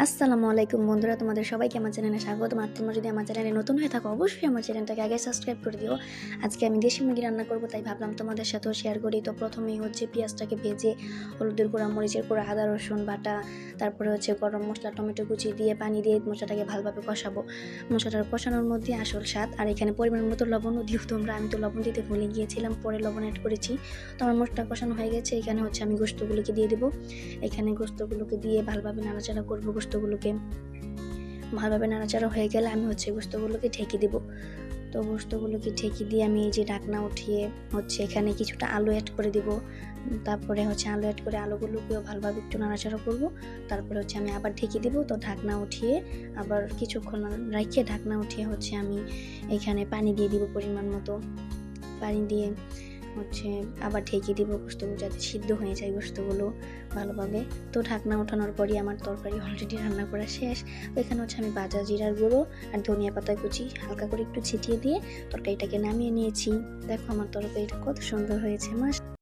আসসালামু আলাইকুম বন্ধুরা, তোমাদের সবাইকে আমার চ্যানেলে স্বাগতম। আর তোমরা যদি আমার চ্যানেলে নতুন হয়ে থাকো অবশ্যই আমার চ্যানেলটাকে আগে সাবস্ক্রাইব করে দিও। আজকে আমি দেশি মুরগি রান্না করবো, তাই ভাবলাম তোমাদের সাথেও শেয়ার করি। তো প্রথমেই পেঁয়াজটাকে ভেজে হলুদের গুঁড়া, মরিচের গুঁড়া, আদা রসুন বাটা, তারপরে গরম মশলা, টমেটো কুচি দিয়ে পানি দিয়ে মশলাটাকে ভালোভাবে কষাবো। মশলাটা কষানোর মধ্যে আসল স্বাদ। আর এখানে পরিমাণ মতো লবণও দিও তোমরা। আমি তো লবণ দিতে ভুলে গিয়েছিলাম, পরে লবণ অ্যাড করেছি। তো আমার মশলা কষানো হয়ে গেছে। এখানে আমি গোস্তগুলোকে দিয়ে দেবো। এখানে গোস্তগুলোকে দিয়ে ভালোভাবে নাড়াচাড়া করবো। গোস্তগুলোকে ভালোভাবে নাড়াচাড়া হয়ে গেলে আমি গোস্তগুলোকে ঢেকে দেবো। তো গোস্তগুলোকে ঢেকে দিয়ে আমি এই যে ঢাকনা উঠিয়ে এখানে কিছুটা আলু অ্যাড করে দিব। তারপরে আলু অ্যাড করে আলুগুলোকেও ভালোভাবে একটু নাড়াচাড়া করব। তারপরে আমি আবার ঢেকে দিব। তো ঢাকনা উঠিয়ে আবার কিছুক্ষণ রেখে ঢাকনা উঠিয়ে আমি এখানে পানি দিয়ে দিব পরিমাণ মতো। পানি দিয়ে আবার ঢেকে দিব গোস্তগুলো যাতে সিদ্ধ হয়ে যায় গোস্তগুলো ভালোভাবে। তো ঢাকনা ওঠানোর পরই আমার তরকারি অলরেডি রান্না করা শেষ। তো এখানে আমি ভাজা জিরার গুঁড়ো আর ধনিয়া পাতা কুচি হালকা করে একটু ছিটিয়ে দিয়ে তরকারিটাকে নামিয়ে নিয়েছি। দেখো আমার তরকারিটা কত সুন্দর হয়েছে।